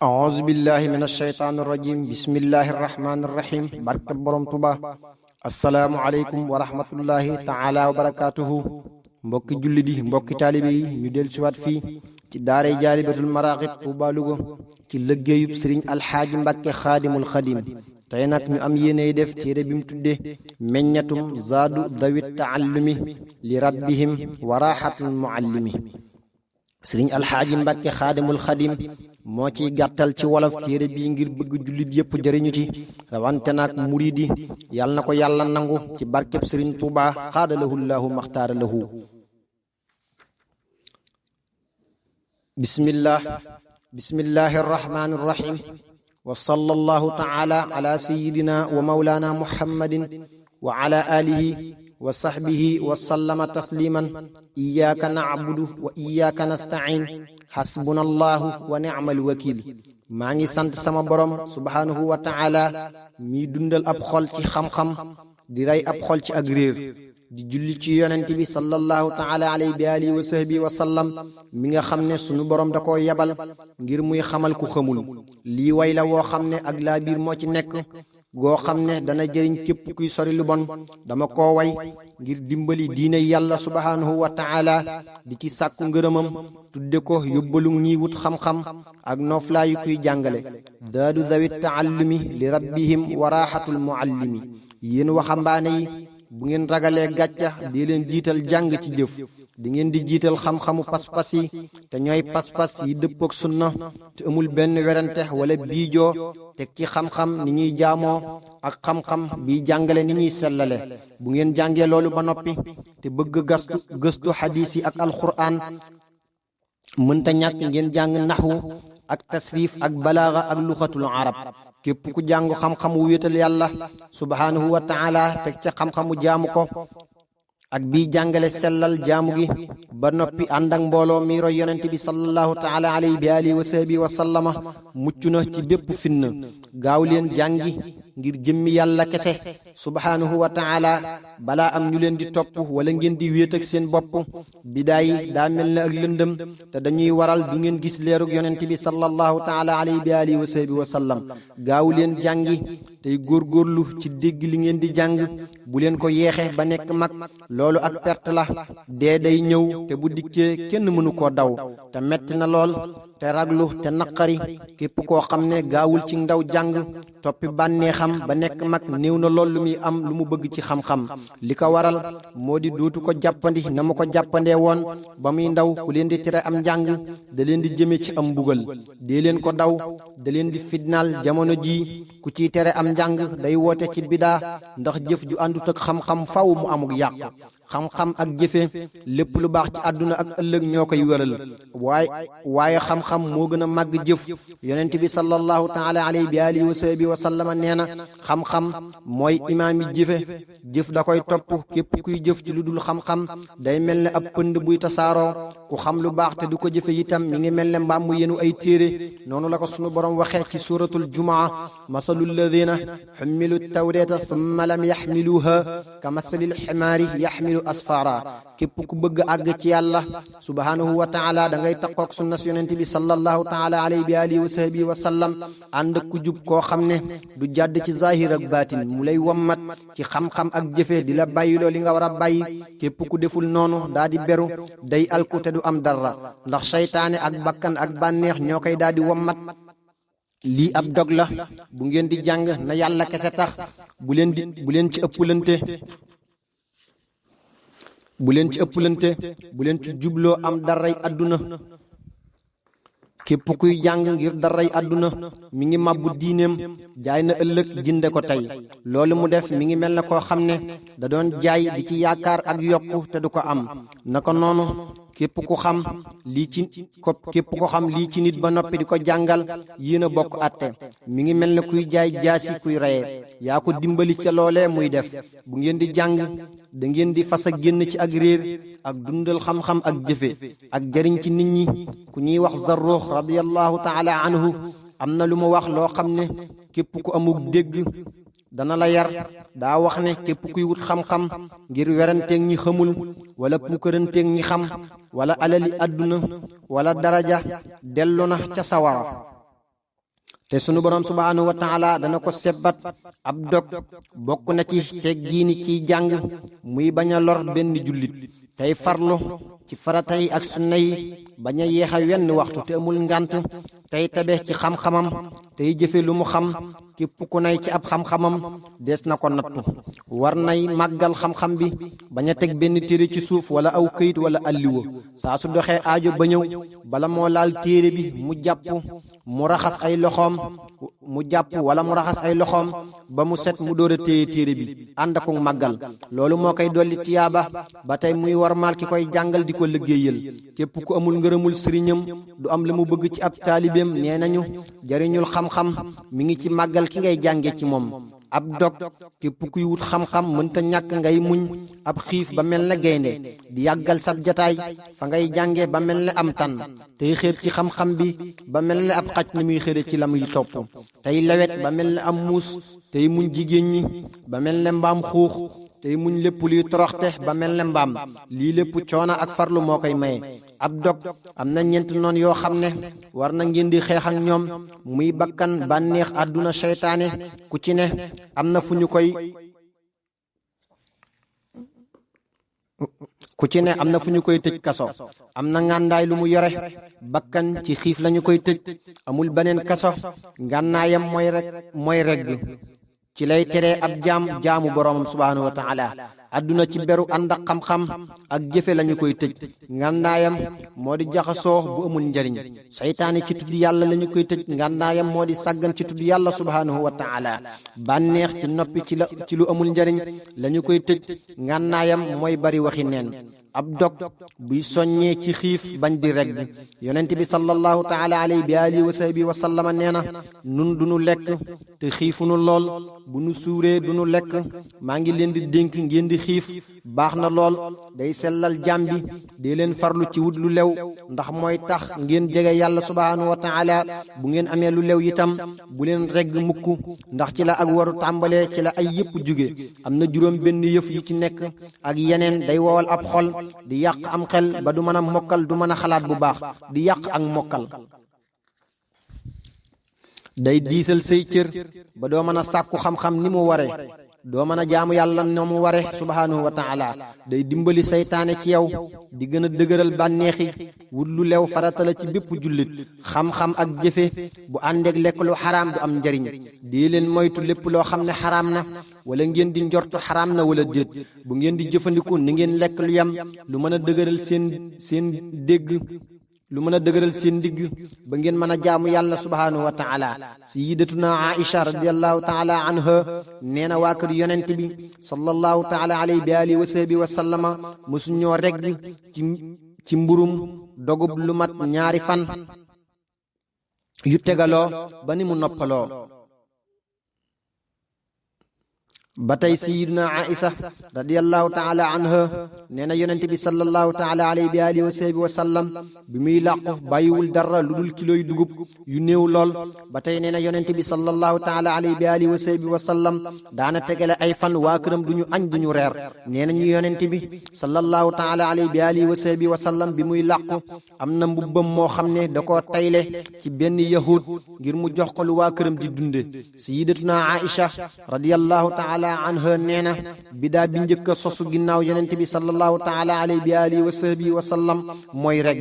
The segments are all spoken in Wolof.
أعوذ بالله من الشيطان الرجيم بسم الله الرحمن الرحيم barke borom Tuba assalaamu aleykum wa rahmatullahi taala wa barakaatuhu mbokki jullit yi mbokki taalibe yi ñu del siwaat fii ci daaray jaalibatul maraqib Tuba Louga ci liggéeyub sëriñ alxaaji Mbàkke xaadimul xadim tey nag ñu am yéeney def téere bi mu tudde meññatum zaadu dawit taallumi li rabbihim wa raaxatul muallimi sëriñ alxaaji Mbàkke xaadimul xadim moo ciy gàttal ci wolof téere bii ngir bëgg jullit yépp jëriñu ci rawante naag muriid yi yàlla na ko yàlla nangu ci barkeb sëriñ Tuuba xaadalahu llaahu maxtaara lahu bismillahi arrahmani arrahim wa sallallahu taala ala sayidina wa maulana muhammadin wa ala alihi wa sahbihi wa sallama tasliman iyyaka na'budu wa iyyaka nasta'in xasbuna allahu wa ni'mal wakil maa ngi sant sama borom subhaanahu wa taala mi dundal ab xol ci xam-xam di rey ab xol ci ak réer di julli ci yonent bi sallallahu taala alayhi bi alihi wa sahbihi wa sallam mi nga xam ne sunu borom da koo yebal ngir muy xamal ku xamul lii way la woo xam ne ak laa biir moo ci nekk goo xam ne dana jëriñ képp kuy sori lu bon dama koo way ngir dimbali diine yàlla subhaanahu wa taala di ci sàkku ngërëmam tudde ko yóbbalu ñiy wut xam-xam ak nooflaayu kuy jàngale daadu dawit taallumi li rabbihim wa raaxatul muallimi yéen waxambaane yi bu ngeen ragalee gàcca di leen jiital jàng ci jëf di ngeen di jiital xam-xamu pas-pas yi te ñooy pas-pas yi dëppook sunna te amul benn werante wala biijoo teg ci xam-xam ni ñuy jaamoo ak xam-xam bi jàngale ni ñuy sellale bu ngeen jàngee loolu ba noppi te bëgg gëstu xadiis yi ak alxuraan mënta ñàkk ngeen jàng naxwu ak tasrif ak balaaga ak luxatul arab képp ku jàng xam-xamu wéetal yàlla subhaanahu wa taala teg ca xam-xamu jaamu ko ak bii jàngale sellal jaamu gi ba noppi ànd ak mbooloo mi roy yonent bi sallallahu taala alayhi bi alihi wa sahbihi wa sallama mucc na ci bépp fitna gaaw leen jàngi ngir jëmmi yàlla kese subhaanahu wa taala balaa am ñu leen di topp wala ngeen di wéet ak seen bopp bidaay daa mel na ak lëndëm te dañuy waral du ngeen gis leerug yonent bi sallallahu taala alayhi bi alihi wa sahbihi wa sallam gaaw leen jàngi tey góorgóorlu ci dégg li ngeen di jàng bu leen ko yeexe ba nekk mag loolu ak perte la dee day ñëw te bu dikkee kenn mënu koo daw te metti na lool te raglu te naqari képp koo xam ne gaawul ci ndaw jàng toppi bànneexam ba nekk mag néew na lool lu muy am lu mu bëgg ci xam-xam li ko waral moo di dootu ko jàppandi na ma ko jàppandee woon ba muy ndaw ku leen di tere am njàng da leen di jëme ci am mbugal dee leen ko daw da leen di fitnaal jamono jii ku ciy tere am njàng day woote ci bidaa ndax jëf ju àndut ak xam-xam faw mu amuk yàqu xam-xam ak jëfe lépp lu baax ci àdduna ak ëllëg ñoo koy wëral waaye xam-xam moo gën a màgg jëf yonent bi sallallahu taala alayhi bi alihi wa sahbihi wa sallama nee na xam-xam mooy imaam yi jëf da koy topp képp kuy jëf ci lu dul xam-xam day mel ne ab pënd buy tasaaroo ku xam lu baax te du ko jëfe itam mi ngi mel ne mbaam mu yenu ay téere noonu la ko sunu borom waxee ci suratul jumaa masalul ladina xummilu tawrata summa lam yaxmiluha ka masalil ximaari yaxmilu asfara képp ku bëgg àgg ci yàlla subhaanahu wa taala da ngay taqook sunnas yonent bi sallallahu taala alayhi bi alihi wa sahbihi wa sallam ànd ku jub koo xam ne du jàdd ci zahir ak baatin mu lay wammat ci xam-xam ak jëfe di la bàyyiloo li nga war a bàyyi képp ku deful noonu daa di beru day alku te du am dara ndax seytaane ak bakkan ak bànneex ñoo koy daa di wammat lii ab dog la bu ngeen di jàng na yàlla kese tax bu leen ci ëppalante bu leen ci jubloo am daray àdduna képp kuy jàng ngir daray àdduna mi ngi màbbu diineem jaay na ëllëg jënde ko tey loolu mu def mi ngi mel na koo xam ne da doon jaay di ci yaakaar ak yokku te du ko am naka noonu képp ku xam lii ci nit ba noppi di ko jàngal yéen a bokk àtte mi ngi mel ne kuy jaay jaasi kuy reye yaa ko dimbali ca loolee muy def bu ngeen di jàng da ngeen di fas a génn ci ak réer ak dundal xam-xam ak jëfe ak jariñ ci nit ñi ku ñuy wax Zarruux radiyallahu taala anhu am na lu mu wax loo xam ne képp ku amuk dégg dana la yar daa wax ne képp kuy wut xam-xam ngir weranteeg ñi xamul wala puukaranteeg ñi xam wala alali àdduna wala daraja dellu na ca sawara te sunu borom subhanahu wa taala dana ko sebbat ab dog bokk na ci teggiini kiy jàng muy bañ a lor benn jullit tey farlu ci farata yi ak sunna yi bañ a yeexa wenn waxtu te amul ngànt tey tabe ci xam-xamam tey jëfe lu mu xam képp ku nay ci ab xam-xamam des na ko nattu war nay màggal xam-xam bi bañ a teg benn téere ci suuf wala aw këyit wala alliwa saa su doxee aajo ba ñëw bala moo laal téere bi mu jàpp mu raxas ay loxoom wala mu raxas ay loxoom ba mu set mu door a téye téere bi ànd ak màggal loolu moo koy dolli tiyaaba ba tey muy warmaal ki koy jàngal di ko liggéeyal képp ku amul ngërëmul sëriñam du am la mu bëgg ci ab taalibeem nee nañu jariñul xam-xam mi ngi ci màggal ki ngay jànge ci moom ab dog képp kuy wut xam-xam mënta ñàkk ngay muñ ab xiif ba mel ne gaynde di yàggal sab jataay fa ngay jànge ba mel ne am tan tey xéer ci xam-xam bi ba mel ne ab xaj ni muy xére ci la muy topp tey lewet ba mel ne am muus tey muñ jigéen ñi ba mel ne mbaam xuux tey muñ lépp luy toroxte ba mel ne mbaam lii lépp coono ak farlu moo koy maye ab dog am na ñeent noon yoo xam ne war na ngeen di xeex ak ñoom muy bakkan bànneex àdduna seytaane ku ci ne am na fu ñu koy tëj kaso am na ngàndaay lu mu yore bakkan ci xiif lañu koy tëj amul beneen kaso ngànnaayam mooy regg ci lay teree ab jaamu boroomam subhaanahu wa taala adduna ci beru ànd ak xam-xam ak jëfe lañu koy tëj ngànnaayam moo di jaxasoo bu amul njariñ seytaane ci tudd yàlla lañu koy tëj ngànnaayam moo di sàggan ci tudd yàlla subhaanahu wa taala bànneex ci noppi ci lu amul njariñ lañu koy tëj ngànnaayam mooy bari waxi neen ab dog buy soññee ci xiif bañ di regg yonent bi sallallahu taala alayhi bi alihi wa sahbihi wa sallama nee na nun duñu lekk te xiifunu lool bu nu suuree duñu lekk maa ngi leen di dénk ngeen di xiif baax na lool day sellal jaam bi dee leen farlu ci wut lu lew ndax mooy tax ngeen jege yàlla subhaanahu wa taala bu ngeen amee lu lew itam bu leen regg mukk ndax ci la ak waru tàmbalee ci la ay yëpp jóge am na juróom benn yëf yu ci nekk ak yeneen day wowal ab xol di yàq am xel ba du mën a mokkal du mën a xalaat bu baax di yàq ak mokkal day diisal say cër ba doo mën a sàkku xam-xam ni mu ware doo mën a jaamu yàlla na mu ware subhaanahu wa taala day dimbali saytaane ci yow di gën a dëgëral bànneexi wut lu lew farata la ci bépp jullit xam-xam ak jëfe bu àndeek lekk lu xaraam du am njariñ dee leen moytu lépp loo xam ne xaraam na wala ngeen di njortu xaraam na wala déet bu ngeen di jëfandiku ni ngeen lekk lu yem lu mën a dëgëral seen dégg lu mën a dëgëral seen ndigg ba ngeen mën a jaamu yàlla subhaanahu wa taala sayyidatuna Aïcha radiyallahu taala anha nee na waa kër yonent bi sallallahu taala alayhi bi alihi wa sahbihi wa sallama mësu ñoo regg ci mburum dogub lu mat ñaari fan yu tegaloo ba ni mu noppaloo ba tey sayiduna Aïsa radiyallahu taala anha nee na yonent bi sallallahu taala alayhi bi alihi wa sahbihi wa sallam bi muy làqu bàyyiwul dara lu dul kiloy dugub yu néew lool ba tey nee na yonent bi sallallahu taala alayhi bi alihi wa sahbihi wa sallam daana tegale ay fan waa këram duñu añ duñu reer nee na ñu yonent bi sallallahu taala alayhi bi alihi wa sahbihi wa sallam bi muy làqu am na mbubbam moo xam ne da koo tayle ci benn yahud ngir mu jox ko lu waa këram di dunde sayidatuna Aïcha radiyallahu taala anha nee na bidaa bi njëkk a sosu ginnaaw yonent bi sallallahu taala alayhi bi alihi wa sahbihi wa sallam mooy reg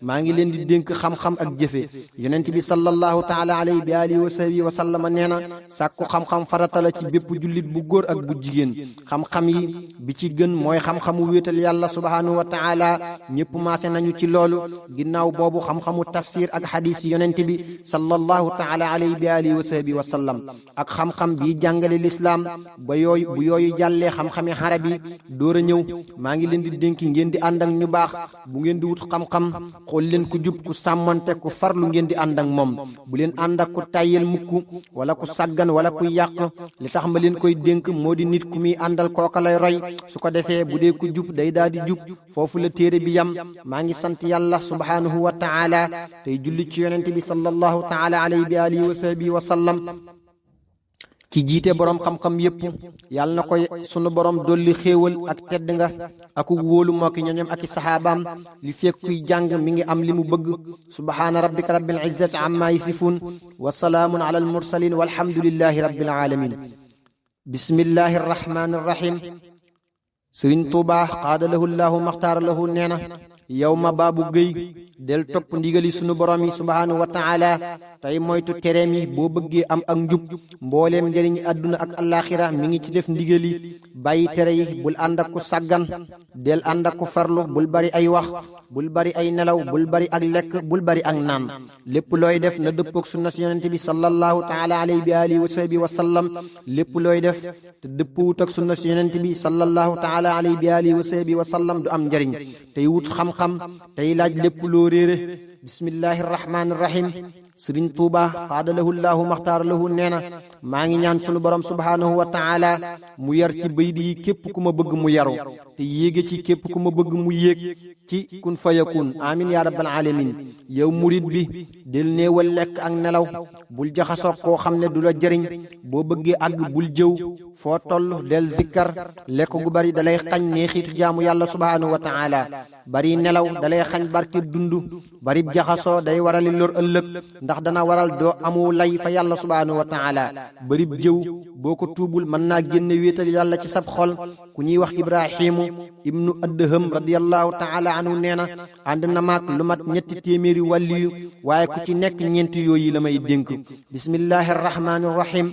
maa ngi leen di dénk xam-xam ak jëfe yonent bi sallallahu taala alayhi bi alihi wa sahbihi wa sallam nee na sàkku xam-xam farata la ci bépp jullit bu góor ak bu jigéen xam-xam yi bi ci gën mooy xam-xamu wéetal yàlla subhaanahu wa taala ñépp maase nañu ci loolu ginnaaw boobu xam-xamu tafsir ak xadiis yonent bi sallallahu taala alayhi bi alihi wa sahbihi wa sallam ak xam-xam bi jàngale lislaam bu yooyu jàllee xam-xami xarab yi door a ñëw maa ngi leen di dénki ngeen di ànd ak ñu baax bu ngeen di wut xam-xam xool leen ku jub ku sàmmante ku farlu ngeen di ànd ak moom bu leen ànd ak ku tàyyel mukk wala ku sàggan wala ku yàq li tax ma leen koy dénk moo di nit ku muy àndal kooka lay roy su ko defee bu dee ku jub day daal di jub foofu la téere bi yam maa ngi sant yàlla subhaanahu wa taala tey julli ci yonent bi sallallahu taala alayhi bi alihi wa sahbihi wa sallam ki jiite boroom xam-xam yépp yàlla na koy sunu boroom dolli xéewal ak tedd nga aku wóolu moo ki ñoñom ak i saxaabaam li fekk kuy jàng mi ngi am li mu bëgg subhaana rabbika rabbil izzati amma yasifuun wa salaamun ala al mursalin walhamdulillahi rabbil alamin bismillahi arrahmani arrahim sëriñ tuuba xaada lahu llaahu maxtaara lahu nee na yow ma baabu géy del topp ndigali sunu borom yi subhaanahu wa taala tey moytu tereem yi boo bëggee am ak njub mbooleem njëriñi àdduna ak allaaxira mi ngi ci def ndigal yi bàyyi tere yi bul ànd ak ku sàggan del ànd ak ku farlu bul bari ay wax bul bari ay nelaw bul bari ak lekk bul bari ak naan lépp looy def na dëppook sunna si yonente bi sallallahu taala alayhi bi alihi wa sahbihi wa sallam lépp looy def te dëppwut ak sunna si yonente bi sallallahu taala alayhi bi alihi wa sahbihi wa sallam du am njëriñ tey wut xam-xam tey laaj lépp loo réere bismillahi rahmaani rahim sëriñ tuuba xaadalahu llaahu maxtaara lahu nee na maa ngi ñaan sunu borom subhaanahu wa taala mu yar ci bayt yi képp ku ma bëgg mu yaru te yéege ci képp ku ma bëgg mu yéeg ci kun fayakun amin ya rabbal alamin yow murid bi del néewal lekk ak nelaw bul jaxasoo koo xam ne du la jëriñ boo bëggee àgg bul jëw foo toll del zikkar lekk gu bari dalay xañ neexiitu jaamu yàlla subhaanahu wa taala bari nelaw dalay xañ barkeb dund bari jaxasoo day warali lor ëllëg ndax dana waral doo amu lay fa yàlla subhaanahu wa taala barib jëw boo ko tuubul mën naa génne wéetal yàlla ci sab xol ku ñuy wax ibrahimu ibnu adham radiyallahu taala anhu nee na ànd na maak lu mat ñetti téeméeri wàlliyu waaye ku ci nekk ñeenti yooyu la may dénk bismillahi arrahmani arrahim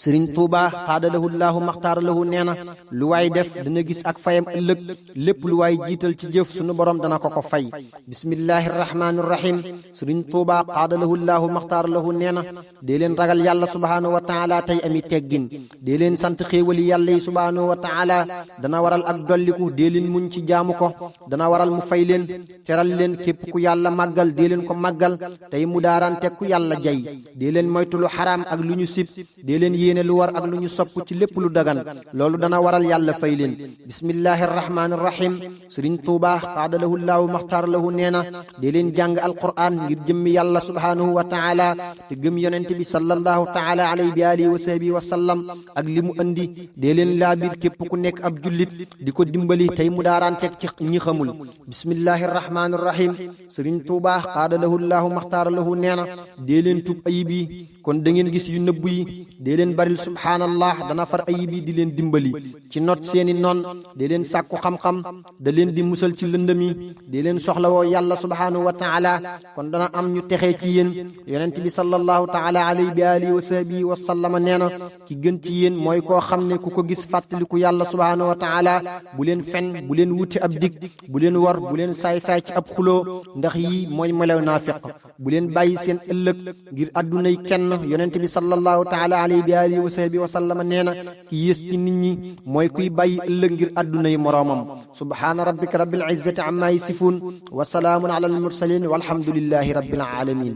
sëriñ tuuba xaadalahu llaahu maxtaara lahu nee na lu waay def dana gis ak fayam ëllëg lépp lu waay jiital ci jëf sunu borom dana ko ko fay bismillahi arrahmani arrahim sëriñ tuuba xaadalahu llaahu maxtaara lahu nee na dee leen ragal yàlla subhaanahu wa taala tey ami teggin dee leen sant xéewali yàlla yi subhaanahu wa taala dana waral ak dolliku dee leen muñ ci jaamu ko dana waral mu fay leen teral leen képp ku yàlla màggal dee leen ko màggal tey mu daarante ku yàlla jay dee leen moytu lu xaraam ak lu ñu sib dee leen yéene lu war ak lu ñu sopp ci lépp lu dagan loolu dana waral yàlla fay leen bismillahi arrahmani arrahim sëriñ tuuba xaadalahu llaahu maxtaara lahu nee na dee leen jàng alquran ngir jëmmi yàlla subhaanahu wa taala te gëm yonente bi sallallahu taala alayhi bi alihi wa sahbihi wa sallam ak li mu andi dee leen laabir képp ku nekk ab jullit di ko dimbali tey mu daaranteeg ci ñi xamul bismillahi arrahmani arrahim sëriñ tuuba xaadalahu llaahu maxtaara lahu nee na dee leen tub ayib yi kon da ngeen gis yu nëbb yi dee leen baril subhaanallah dana far ayib yi di leen dimbali ci not seeni noon dee leen sàkku xam-xam da leen di musal ci lëndëm yi dee leen soxlawoo yàlla subhaanahu wa taala kon dana am ñu texee ci yéen yonent bi sallallahu taala alayhi bi alihi wa sahbihi wa sallama nee na ki gën ci yéen mooy koo xam ne ku ko gis fàttaliku yàlla subhaanahu wa taala bu leen fen bu leen wuti ab dig bu leen war bu leen saay-saay ci ab xuloo ndax yii mooy melaw naafiq bu leen bàyyi seen ëllëg ngir addunay kenn yonent bi sallallahu taala alayhi bi alihi wa sahbihi wa sallama nee na ki yées ci nit ñi mooy kuy bàyyi ëllëg ngir addunay moroomam subhaana rabbika rabbil izzati amma yasifuun wa salaamun ala al mursalin walhamdulillahi rabbil alamin